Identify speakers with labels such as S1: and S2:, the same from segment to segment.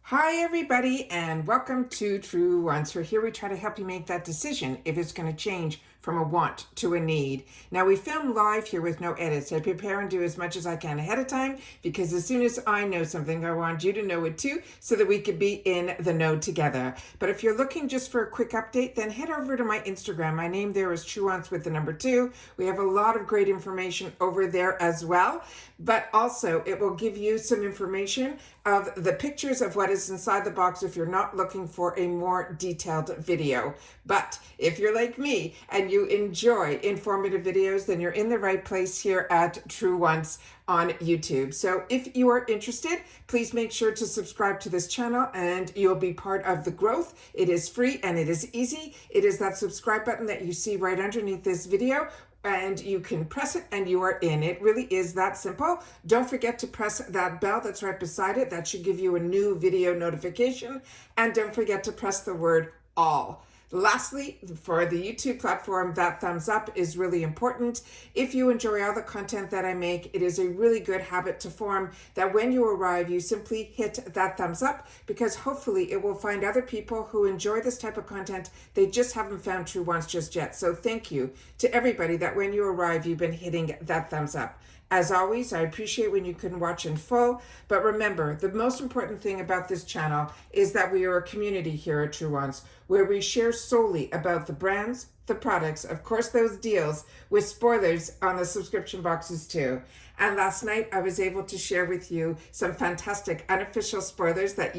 S1: Hi everybody and welcome to Truewants, where here we try to help you make that decision if it's going to change from a want to a need. Now we film live here with no edits. I prepare and do as much as I can ahead of time because as soon as I know something, I want you to know it too so that we could be in the know together. But if you're looking just for a quick update, then head over to my Instagram. My name there is Truewants with the number 2. We have a lot of great information over there as well, but also it will give you some information of the pictures of what is inside the box if you're not looking for a more detailed video. But if you're like me and you enjoy informative videos, then you're in the right place here at Truewants on YouTube. So if you are interested, please make sure to subscribe to this channel and you'll be part of the growth. It is free and it is easy. It is that subscribe button that you see right underneath this video, and you can press it and you are in. It really is that simple. Don't forget to press that bell that's right beside it. That should give you a new video notification. And don't forget to press the word all. Lastly, for the YouTube platform, that thumbs up is really important. If you enjoy all the content that I make, it is a really good habit to form that when you arrive, you simply hit that thumbs up, because hopefully it will find other people who enjoy this type of content. They just haven't found Truewants just yet. So thank you to everybody that when you arrive, you've been hitting that thumbs up. As always, I appreciate when you can watch in full, but remember, the most important thing about this channel is that we are a community here at Truewants, where we share solely about the brands, the products, of course those deals, with spoilers on the subscription boxes too. And last night I was able to share with you some fantastic unofficial spoilers that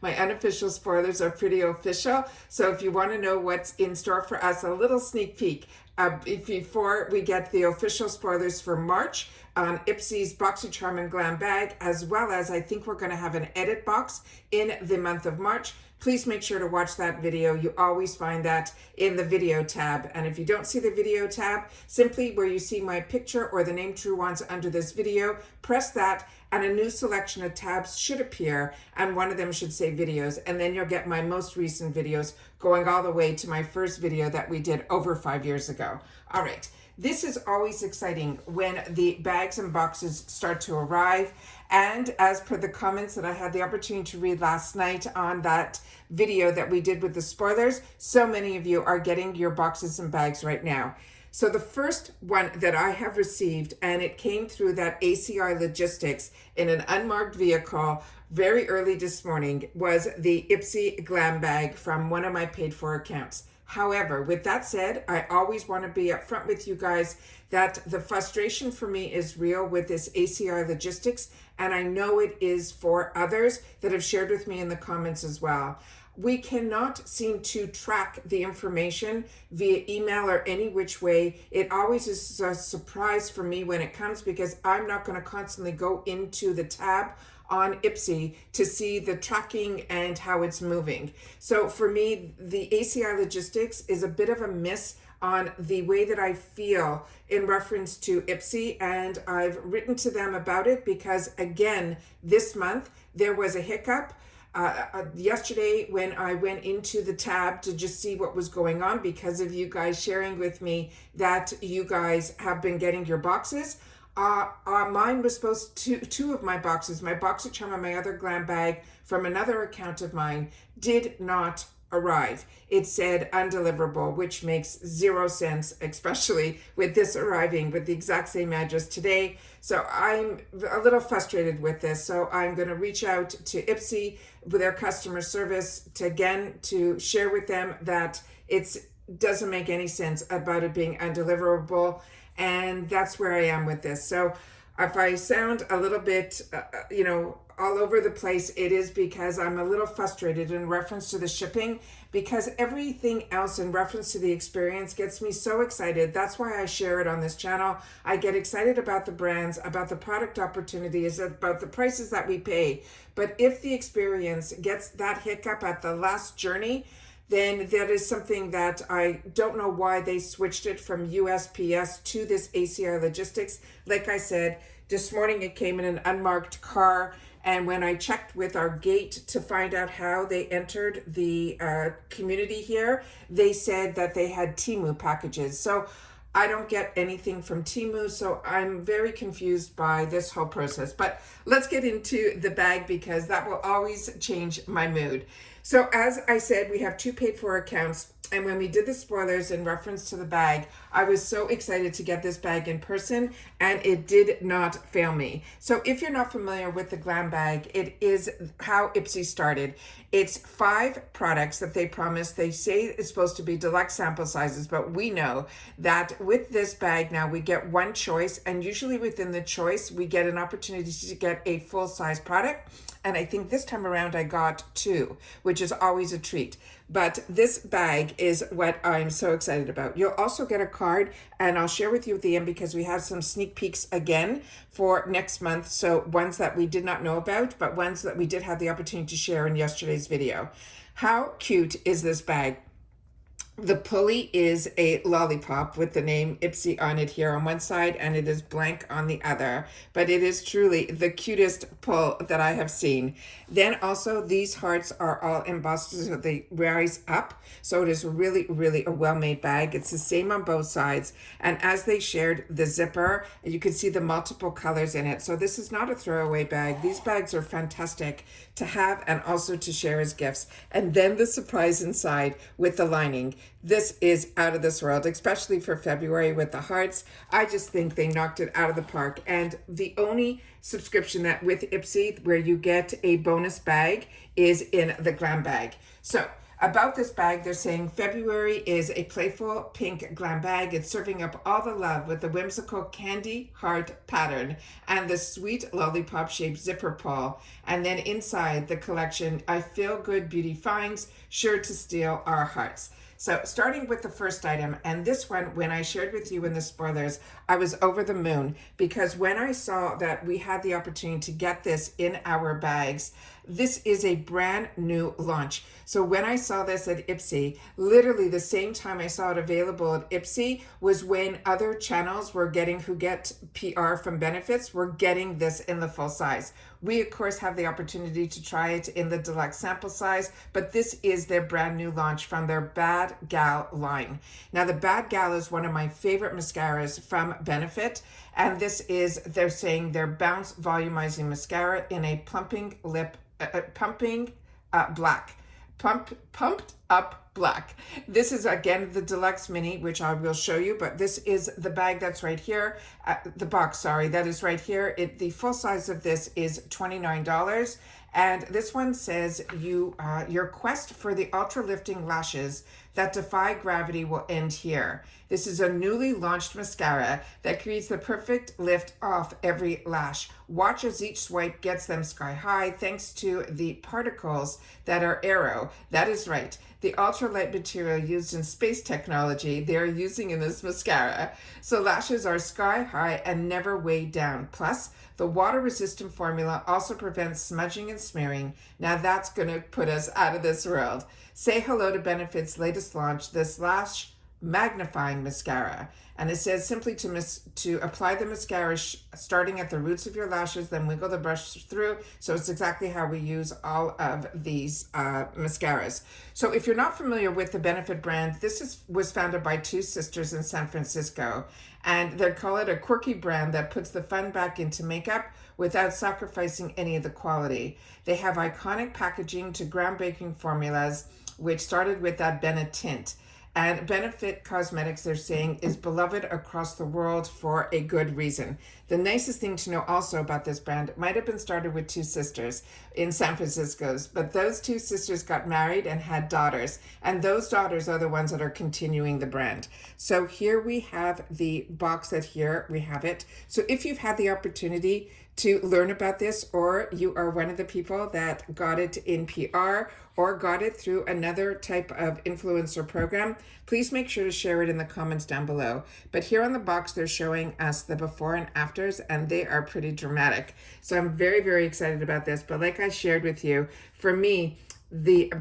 S1: my unofficial spoilers are pretty official. So if you want to know what's in store for us, a little sneak peek before we get the official spoilers for March on IPSY's BoxyCharm and GlamBag, as well as I think we're going to have an edit box in the month of March. Please make sure to watch that video. You always find that in the video tab. And if you don't see the video tab, simply where you see my picture or the name Truewants under this video, press that and a new selection of tabs should appear, and one of them should say videos, and then you'll get my most recent videos going all the way to my first video that we did over 5 years ago. All right. This is always exciting when the bags and boxes start to arrive. And as per the comments that I had the opportunity to read last night on that video that we did with the spoilers, so many of you are getting your boxes and bags right now. So the first one that I have received, and it came through that ACI logistics in an unmarked vehicle very early this morning, was the IPSY GlamBag from one of my paid for accounts. However, with that said, I always want to be upfront with you guys that the frustration for me is real with this ACI logistics, and I know it is for others that have shared with me in the comments as well. We cannot seem to track the information via email or any which way. It always is a surprise for me when it comes, because I'm not going to constantly go into the tab on IPSY to see the tracking and how it's moving. So for me, the ACI logistics is a bit of a miss on the way that I feel in reference to IPSY, and I've written to them about it because, again, this month there was a hiccup. Yesterday when I went into the tab to just see what was going on because of you guys sharing with me that you guys have been getting your boxes, mine was supposed to, two of my boxes, my BoxyCharm and my other GlamBag from another account of mine, did not arrive. It said undeliverable, which makes 0 sense, especially with this arriving with the exact same address today. So I'm a little frustrated with this. So I'm going to reach out to IPSY with their customer service to share with them that it doesn't make any sense about it being undeliverable. And that's where I am with this. So if I sound a little bit, all over the place, it is because I'm a little frustrated in reference to the shipping, because everything else in reference to the experience gets me so excited. That's why I share it on this channel. I get excited about the brands, about the product opportunities, about the prices that we pay. But if the experience gets that hiccup at the last journey, then that is something that I don't know why they switched it from USPS to this ACI logistics. Like I said, this morning it came in an unmarked car, and when I checked with our gate to find out how they entered the community here, they said that they had Temu packages. So I don't get anything from Temu, so I'm very confused by this whole process. But let's get into the bag because that will always change my mood. So as I said, we have 2 paid for accounts. And when we did the spoilers in reference to the bag, I was so excited to get this bag in person, and it did not fail me. So if you're not familiar with the GlamBag, it is how IPSY started. It's 5 products that they promised. They say it's supposed to be deluxe sample sizes, but we know that with this bag now we get 1 choice, and usually within the choice we get an opportunity to get a full-size product. And I think this time around I got 2, which is always a treat. But this bag is what I'm so excited about. You'll also get a card, and I'll share with you at the end because we have some sneak peeks again for next month. So ones that we did not know about, but ones that we did have the opportunity to share in yesterday's video. How cute is this bag? The pulley is a lollipop with the name IPSY on it here on one side, and it is blank on the other, but it is truly the cutest pull that I have seen. Then also these hearts are all embossed so they rise up, so it is really, really a well-made bag. It's the same on both sides, and as they shared the zipper, you can see the multiple colors in it. So this is not a throwaway bag. These bags are fantastic to have and also to share as gifts. And then the surprise inside with the lining. This is out of this world, especially for February with the hearts. I just think they knocked it out of the park. And the only subscription that with IPSY where you get a bonus bag is in the GlamBag. So about this bag, they're saying February is a playful pink glam bag. It's serving up all the love with the whimsical candy heart pattern and the sweet lollipop shaped zipper pull. And then inside the collection, I feel good beauty finds, sure to steal our hearts. So starting with the first item, and this one, when I shared with you in the spoilers, I was over the moon because when I saw that we had the opportunity to get this in our bags, this is a brand new launch. So when I saw this at IPSY, literally the same time I saw it available at IPSY was when other channels were getting, who get PR from benefits, were getting this in the full size. We of course have the opportunity to try it in the deluxe sample size, but this is their brand new launch from their Bad Gal line. Now the Bad Gal is one of my favorite mascaras from Benefit, and this is, they're saying, their Bounce Volumizing Mascara in a pumping black. Pumped up black. This is again the deluxe mini, which I will show you, but this is the bag that's right here, the box, sorry, that is right here. The full size of this is $29, and this one says your quest for the ultra lifting lashes that defy gravity will end here. This is a newly launched mascara that creates the perfect lift off every lash. Watch as each swipe gets them sky high thanks to the particles that are aero. That is right. The ultralight material used in space technology they are using in this mascara. So lashes are sky high and never weigh down. Plus, the water-resistant formula also prevents smudging and smearing. Now that's going to put us out of this world. Say hello to Benefit's latest launch, this lash magnifying mascara. And it says simply to apply the mascara starting at the roots of your lashes, then wiggle the brush through. So it's exactly how we use all of these mascaras. So if you're not familiar with the Benefit brand, this was founded by 2 sisters in San Francisco. And they call it a quirky brand that puts the fun back into makeup without sacrificing any of the quality. They have iconic packaging to groundbreaking formulas, which started with that Bennett tint. And Benefit Cosmetics, they're saying, is beloved across the world for a good reason. The nicest thing to know also about this brand, it might have been started with 2 sisters in San Francisco, but those 2 sisters got married and had daughters, and those daughters are the ones that are continuing the brand. So here we have the box that here we have it. So if you've had the opportunity to learn about this, or you are one of the people that got it in PR or got it through another type of influencer program, please make sure to share it in the comments down below. But here on the box, they're showing us the before and afters, and they are pretty dramatic. So I'm very, very excited about this. But like I shared with you, for me, the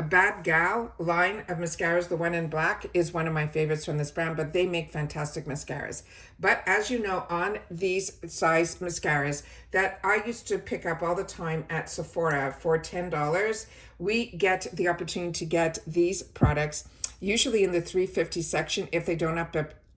S1: Bad Gal line of mascaras, the one in black, is one of my favorites from this brand, but they make fantastic mascaras. But as you know, on these size mascaras that I used to pick up all the time at Sephora for $10, we get the opportunity to get these products usually in the $350 section if they don't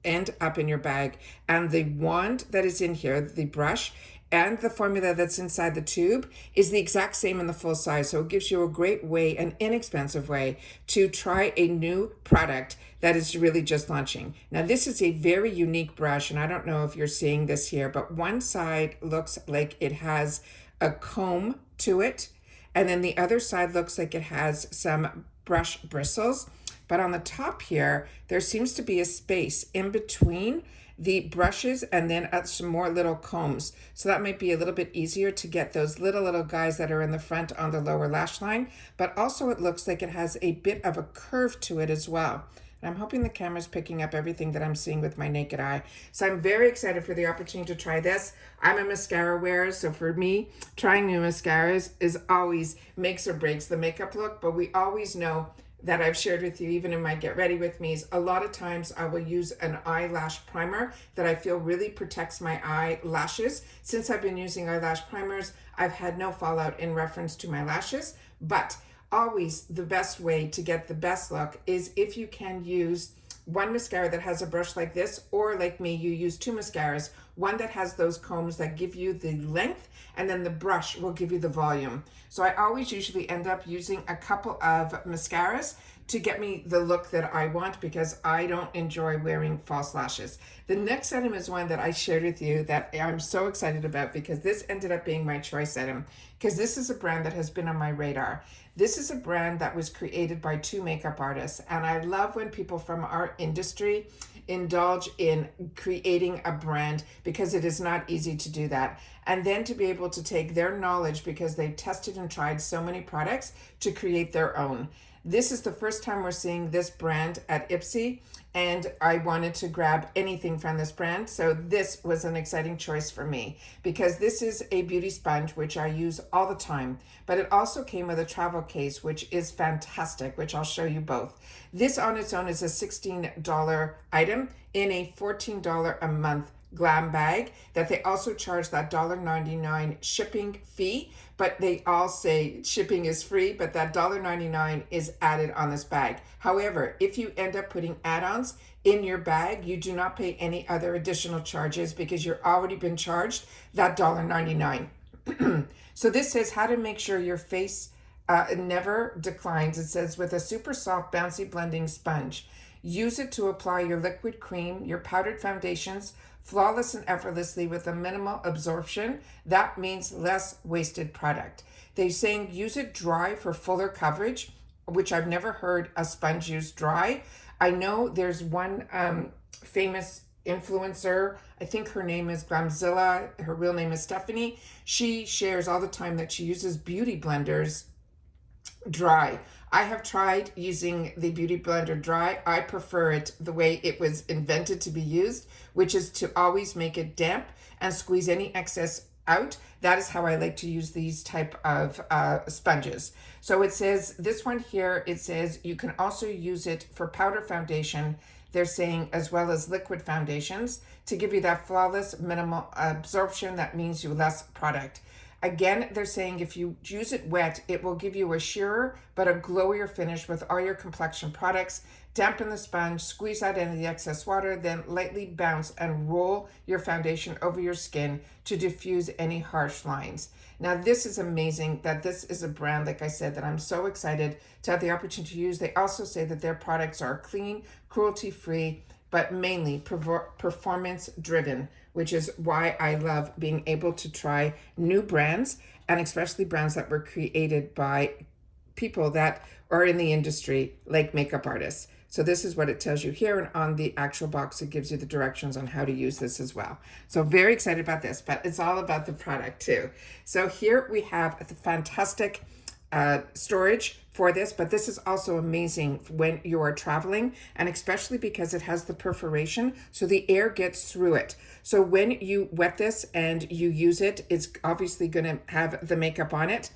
S1: end up in your bag. And the wand that is in here, the brush, and the formula that's inside the tube is the exact same in the full size. So it gives you a great way, an inexpensive way to try a new product that is really just launching. Now this is a very unique brush, and I don't know if you're seeing this here, but one side looks like it has a comb to it, and then the other side looks like it has some brush bristles. But on the top here, there seems to be a space in between the brushes and then some more little combs. So that might be a little bit easier to get those little guys that are in the front on the lower lash line. But also it looks like it has a bit of a curve to it as well. And I'm hoping the camera's picking up everything that I'm seeing with my naked eye. So I'm very excited for the opportunity to try this. I'm a mascara wearer, so for me, trying new mascaras is always makes or breaks the makeup look. But we always know that I've shared with you, even in my Get Ready With Me's, a lot of times I will use an eyelash primer that I feel really protects my eyelashes. Since I've been using eyelash primers, I've had no fallout in reference to my lashes, but always the best way to get the best look is if you can use one mascara that has a brush like this, or like me, you use two mascaras, one that has those combs that give you the length, and then the brush will give you the volume. So I always usually end up using a couple of mascaras to get me the look that I want, because I don't enjoy wearing false lashes. The next item is one that I shared with you that I'm so excited about, because this ended up being my choice item, because this is a brand that has been on my radar. This is a brand that was created by two makeup artists, and I love when people from our industry indulge in creating a brand, because it is not easy to do that. And then to be able to take their knowledge, because they've tested and tried so many products, to create their own. This is the first time we're seeing this brand at IPSY, and I wanted to grab anything from this brand. So this was an exciting choice for me, because this is a beauty sponge, which I use all the time, but it also came with a travel case, which is fantastic, which I'll show you both. This on its own is a $16 item in a $14 a month GlamBag that they also charge that $1.99 shipping fee, but they all say shipping is free, but that $1.99 is added on this bag. However, if you end up putting add-ons in your bag, you do not pay any other additional charges, because you're already been charged that $1.99. So this says how to make sure your face never declines. It says with a super soft bouncy blending sponge. Use it to apply your liquid cream, your powdered foundations, flawless and effortlessly with a minimal absorption. That means less wasted product. They're saying use it dry for fuller coverage, which I've never heard a sponge used dry. I know there's one famous influencer, I think her name is Glamzilla, her real name is Stephanie. She shares all the time that she uses beauty blenders dry. I have tried using the beauty blender dry. I prefer it the way it was invented to be used, which is to always make it damp and squeeze any excess out. That is how I like to use these type of sponges. So it says, this one here, it says you can also use it for powder foundation. They're saying as well as liquid foundations to give you that flawless minimal absorption. That means you less product. Again, they're saying if you use it wet, it will give you a sheerer but a glowier finish with all your complexion products. Dampen the sponge, squeeze out any of the excess water, then lightly bounce and roll your foundation over your skin to diffuse any harsh lines. Now, this is amazing that this is a brand, like I said, that I'm so excited to have the opportunity to use. They also say that their products are clean, cruelty-free, but mainly performance-driven, which is why I love being able to try new brands, and especially brands that were created by people that are in the industry, like makeup artists. So this is what it tells you here, and on the actual box, it gives you the directions on how to use this as well. So very excited about this, but it's all about the product too. So here we have the fantastic storage for this, but this is also amazing when you are traveling, and especially because it has the perforation, so the air gets through it. So when you wet this and you use it, it's obviously going to have the makeup on it.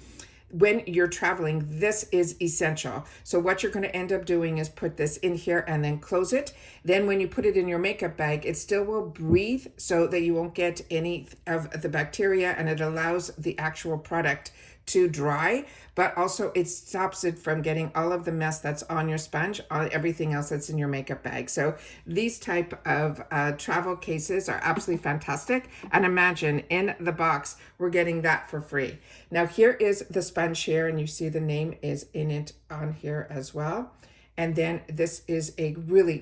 S1: When you're traveling, this is essential. So what you're going to end up doing is put this in here and then close it. Then when you put it in your makeup bag, it still will breathe so that you won't get any of the bacteria, and it allows the actual product too dry, but also it stops it from getting all of the mess that's on your sponge, on everything else that's in your makeup bag. So these type of travel cases are absolutely fantastic. And imagine in the box, we're getting that for free. Now here is the sponge here, and you see the name is in it on here as well. And then this is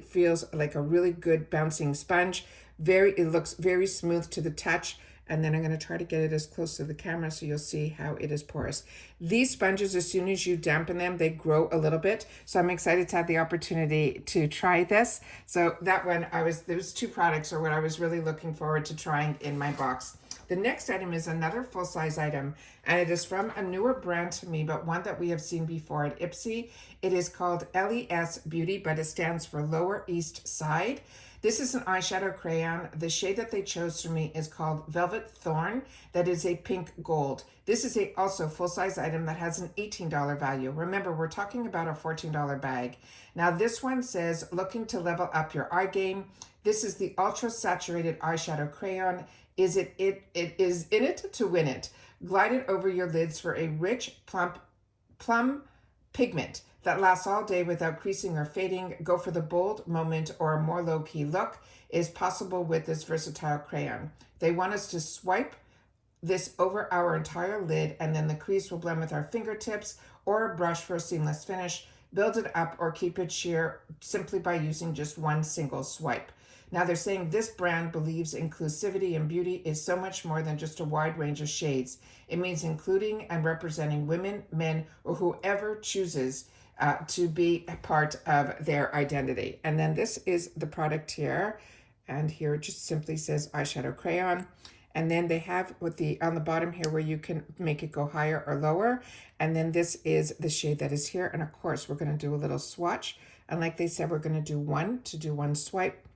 S1: feels like a really good bouncing sponge. It looks very smooth to the touch. And then I'm going to try to get it as close to the camera so you'll see how it is porous. These sponges, as soon as you dampen them, they grow a little bit. So I'm excited to have the opportunity to try this. So that one, there was two products or what I was really looking forward to trying in my box. The next item is another full-size item, and it is from a newer brand to me, but one that we have seen before at IPSY. It is called LES Beauty, but it stands for Lower East Side. This is an eyeshadow crayon. The shade that they chose for me is called Velvet Thorn. That is a pink gold. This is also full-size item that has an $18 value. Remember, we're talking about a $14 bag. Now this one says, looking to level up your eye game. This is the Ultra Saturated Eyeshadow Crayon. It is in it to win it. Glide it over your lids for a rich, plum pigment that lasts all day without creasing or fading. Go for the bold moment or a more low-key look is possible with this versatile crayon. They want us to swipe this over our entire lid, and then the crease will blend with our fingertips or a brush for a seamless finish. Build it up or keep it sheer simply by using just one single swipe. Now they're saying this brand believes inclusivity and beauty is so much more than just a wide range of shades. It means including and representing women, men, or whoever chooses to be a part of their identity. And then this is the product here. And here it just simply says eyeshadow crayon. And then they have on the bottom here where you can make it go higher or lower. And then this is the shade that is here. And of course, we're going to do a little swatch. And like they said, we're going to do one swipe.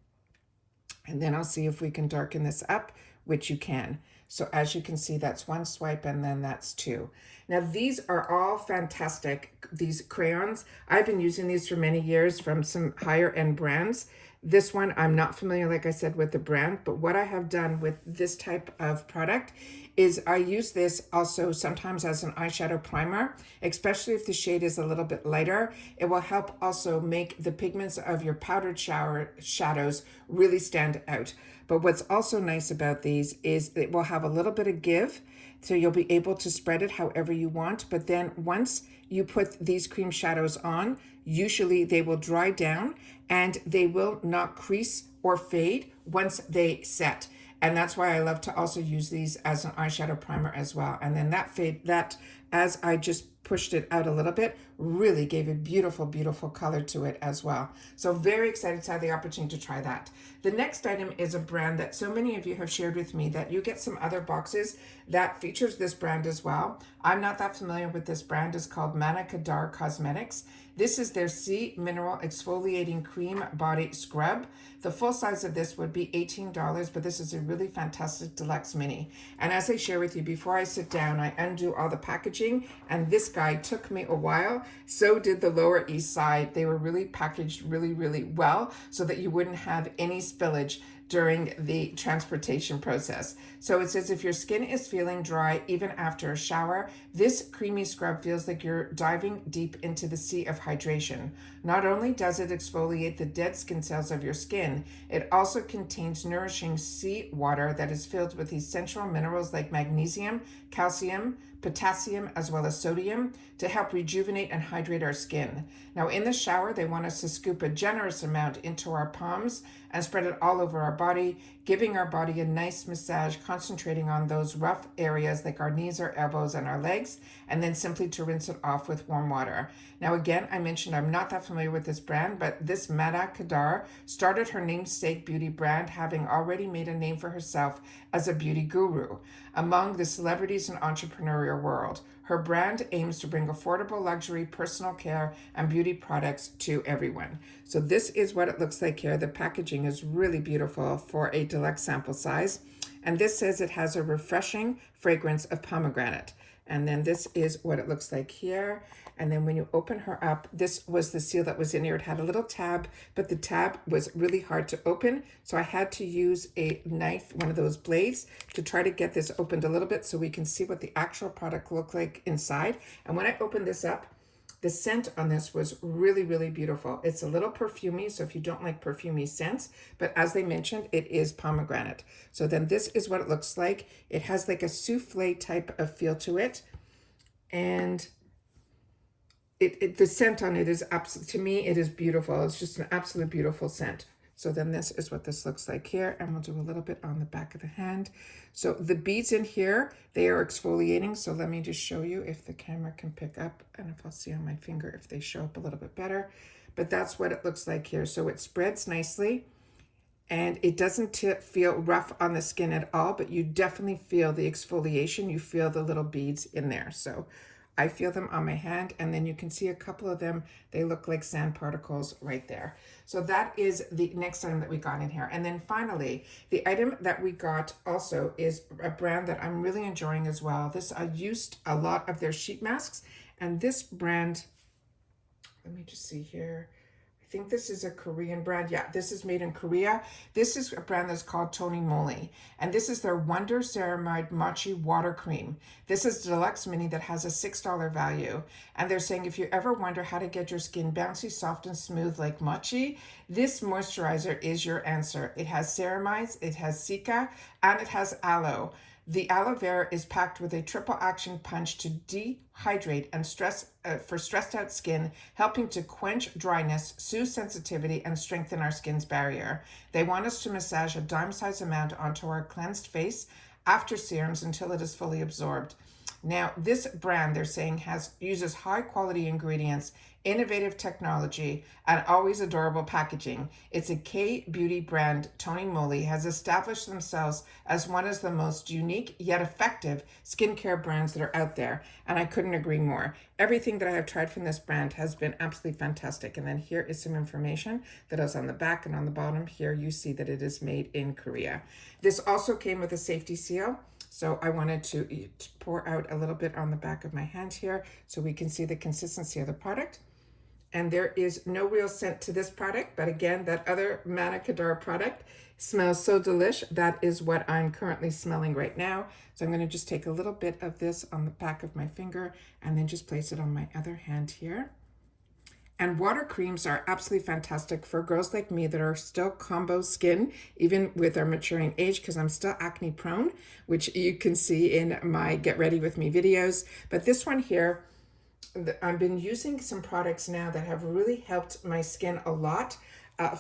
S1: And then I'll see if we can darken this up, which you can. So as you can see, that's one swipe and then that's two. Now these are all fantastic, these crayons. I've been using these for many years from some higher end brands. This one, I'm not familiar, like I said, with the brand, but what I have done with this type of product is I use this also sometimes as an eyeshadow primer, especially if the shade is a little bit lighter. It will help also make the pigments of your powdered shadows really stand out. But what's also nice about these is it will have a little bit of give, so you'll be able to spread it however you want. But then once you put these cream shadows on, usually they will dry down and they will not crease or fade once they set. And that's why I love to also use these as an eyeshadow primer as well. And then that as I just pushed it out a little bit, really gave a beautiful, beautiful color to it as well. So very excited to have the opportunity to try that. The next item is a brand that so many of you have shared with me that you get some other boxes that features this brand as well. I'm not that familiar with this brand. It's called Mana Kadar Cosmetics. This is their Sea Mineral Exfoliating Cream Body Scrub. The full size of this would be $18, but this is a really fantastic deluxe mini. And as I share with you, before I sit down, I undo all the packaging, and this guy took me a while. So did the Lower East Side. They were really packaged really, really well so that you wouldn't have any spillage during the transportation process. So it says if your skin is feeling dry even after a shower, this creamy scrub feels like you're diving deep into the sea of hydration. Not only does it exfoliate the dead skin cells of your skin, it also contains nourishing sea water that is filled with essential minerals like magnesium, calcium, potassium, as well as sodium to help rejuvenate and hydrate our skin. Now in the shower, they want us to scoop a generous amount into our palms and spread it all over our body, giving our body a nice massage, concentrating on those rough areas like our knees, our elbows, and our legs, and then simply to rinse it off with warm water. Now again, I mentioned I'm not that familiar with this brand, but this Mana Kadar started her namesake beauty brand, having already made a name for herself as a beauty guru among the celebrities and entrepreneurial world. Her brand aims to bring affordable luxury, personal care, and beauty products to everyone. So this is what it looks like here. The packaging is really beautiful for a deluxe sample size. And this says it has a refreshing fragrance of pomegranate. And then this is what it looks like here. And then when you open her up, this was the seal that was in here. It had a little tab, but the tab was really hard to open. So I had to use a knife, one of those blades, to try to get this opened a little bit so we can see what the actual product looked like inside. And when I opened this up, the scent on this was really, really beautiful. It's a little perfumey, so if you don't like perfumey scents, but as they mentioned, it is pomegranate. So then this is what it looks like. It has like a souffle type of feel to it. And the scent on it is absolutely, to me, it is beautiful. It's just an absolute beautiful scent. So then this is what this looks like here, and we'll do a little bit on the back of the hand. So the beads in here, they are exfoliating. So let me just show you if the camera can pick up, and if I'll see on my finger if they show up a little bit better. But that's what it looks like here. So it spreads nicely, and it doesn't feel rough on the skin at all, but you definitely feel the exfoliation. You feel the little beads in there. So I feel them on my hand, and then you can see a couple of them. They look like sand particles right there. So that is the next item that we got in here. And then finally, the item that we got also is a brand that I'm really enjoying as well. I used a lot of their sheet masks, and this brand, let me just see here. I think this is a Korean brand. Yeah, this is made in Korea. This is a brand that's called Tony, and this is their Wonder Ceramide Mochi Water Cream. This is the deluxe mini that has a $6 value. And they're saying if you ever wonder how to get your skin bouncy, soft, and smooth like mochi, this moisturizer is your answer. It has ceramides, it has cica, and it has aloe. The aloe vera is packed with a triple action punch to dehydrate and for stressed out skin, helping to quench dryness, soothe sensitivity, and strengthen our skin's barrier. They want us to massage a dime-sized amount onto our cleansed face after serums until it is fully absorbed. Now, this brand, they're saying, uses high-quality ingredients, innovative technology, and always adorable packaging. It's a K-beauty brand. Tony Moly has established themselves as one of the most unique yet effective skincare brands that are out there, and I couldn't agree more. Everything that I have tried from this brand has been absolutely fantastic. And then here is some information that is on the back and on the bottom. Here you see that it is made in Korea. This also came with a safety seal. So I wanted to pour out a little bit on the back of my hand here so we can see the consistency of the product. And there is no real scent to this product, but again, that other Mana Kadar product smells so delish. That is what I'm currently smelling right now. So I'm going to just take a little bit of this on the back of my finger and then just place it on my other hand here. And water creams are absolutely fantastic for girls like me that are still combo skin, even with our maturing age, because I'm still acne prone, which you can see in my Get Ready With Me videos. But this one here, I've been using some products now that have really helped my skin a lot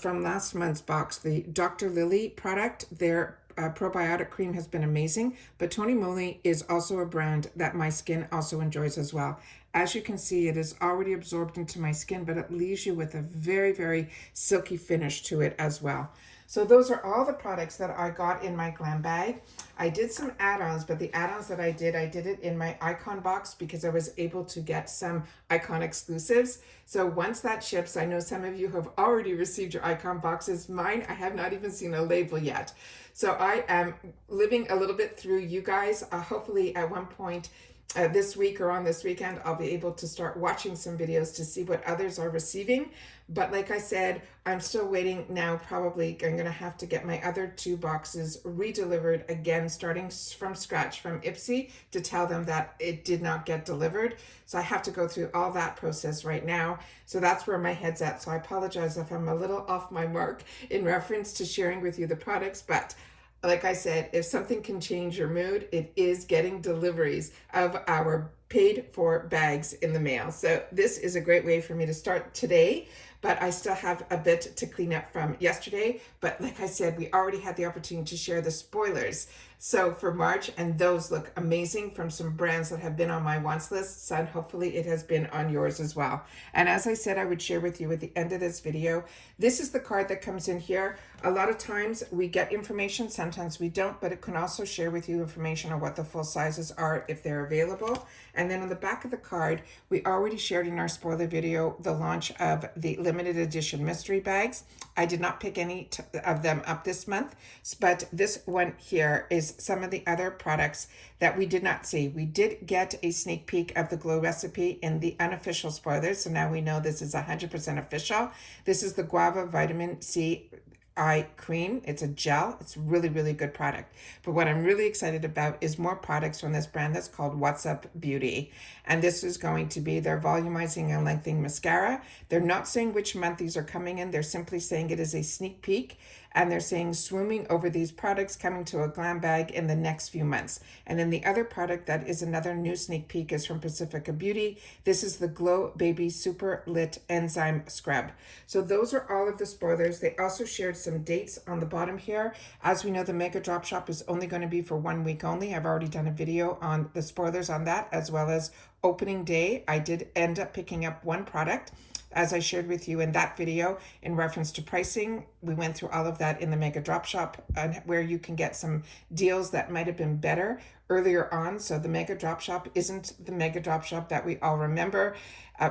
S1: from last month's box. The Dr. Lily product, their probiotic cream has been amazing, but Tony Moly is also a brand that my skin also enjoys as well. As you can see, it is already absorbed into my skin, but it leaves you with a very, very silky finish to it as well. So those are all the products that I got in my GlamBag. I did some add-ons, but the add-ons that I did it in my Icon box because I was able to get some Icon exclusives. So once that ships, I know some of you have already received your Icon boxes. Mine, I have not even seen a label yet. So I am living a little bit through you guys. Hopefully at one point this week or on this weekend, I'll be able to start watching some videos to see what others are receiving. But like I said, I'm still waiting now. Probably I'm going to have to get my other 2 boxes redelivered again, starting from scratch from IPSY to tell them that it did not get delivered. So I have to go through all that process right now. So that's where my head's at. So I apologize if I'm a little off my mark in reference to sharing with you the products, but like I said, if something can change your mood, it is getting deliveries of our paid for bags in the mail. So this is a great way for me to start today, but I still have a bit to clean up from yesterday. But like I said, we already had the opportunity to share the spoilers. So for March, and those look amazing from some brands that have been on my wants list, and hopefully it has been on yours as well. And as I said, I would share with you at the end of this video, this is the card that comes in here. A lot of times we get information, sometimes we don't, but it can also share with you information on what the full sizes are if they're available. And then on the back of the card, we already shared in our spoiler video the launch of the limited edition mystery bags. I did not pick any of them up this month, but this one here is some of the other products that we did not see. We did get a sneak peek of the glow recipe in the unofficial spoilers, so now we know this is 100% official. This is the guava vitamin C eye cream. It's a gel. It's really, really good product. But what I'm really excited about is more products from this brand that's called What's Up Beauty. And this is going to be their volumizing and lengthening mascara. They're not saying which month these are coming in. They're simply saying it is a sneak peek. And they're saying swooming over these products coming to a GlamBag in the next few months. And then the other product that is another new sneak peek is from Pacifica Beauty. This is the Glow Baby Super Lit Enzyme Scrub. So those are all of the spoilers. They also shared some dates on the bottom here. As we know, the Mega Drop Shop is only going to be for 1 week only. I've already done a video on the spoilers on that, as well as opening day. I did end up picking up one product, as I shared with you in that video in reference to pricing. We went through all of that in the Mega Drop Shop, where you can get some deals that might have been better earlier on. So the Mega Drop Shop isn't the Mega Drop Shop that we all remember.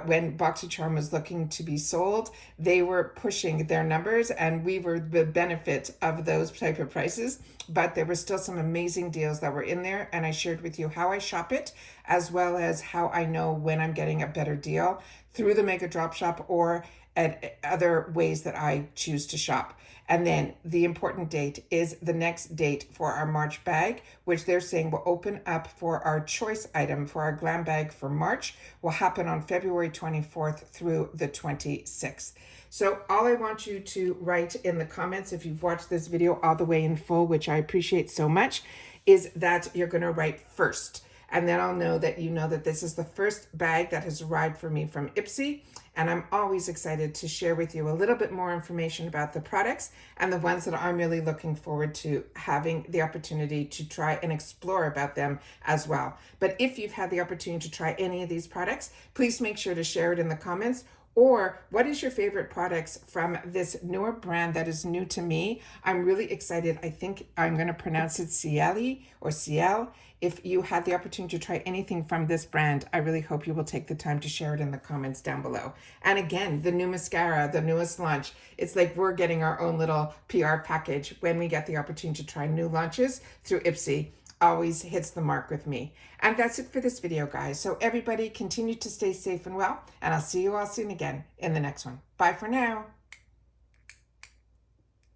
S1: When BoxyCharm was looking to be sold, they were pushing their numbers and we were the benefit of those type of prices. But there were still some amazing deals that were in there, and I shared with you how I shop it, as well as how I know when I'm getting a better deal through the Mega Drop Shop or at other ways that I choose to shop. And then the important date is the next date for our March bag, which they're saying will open up for our choice item for our glam bag for March, will happen on February 24th through the 26th. So all I want you to write in the comments, if you've watched this video all the way in full, which I appreciate so much, is that you're going to write first. And then I'll know that you know that this is the first bag that has arrived for me from IPSY. And I'm always excited to share with you a little bit more information about the products and the ones that I'm really looking forward to having the opportunity to try and explore about them as well. But if you've had the opportunity to try any of these products, please make sure to share it in the comments. Or what is your favorite products from this newer brand that is new to me? I'm really excited. I think I'm going to pronounce it Cieli or Ciel. If you had the opportunity to try anything from this brand, I really hope you will take the time to share it in the comments down below. And again, the new mascara, the newest launch, it's like we're getting our own little PR package when we get the opportunity to try new launches through IPSY. Always hits the mark with me. And that's it for this video, guys. So everybody continue to stay safe and well, and I'll see you all soon again in the next one. Bye for now.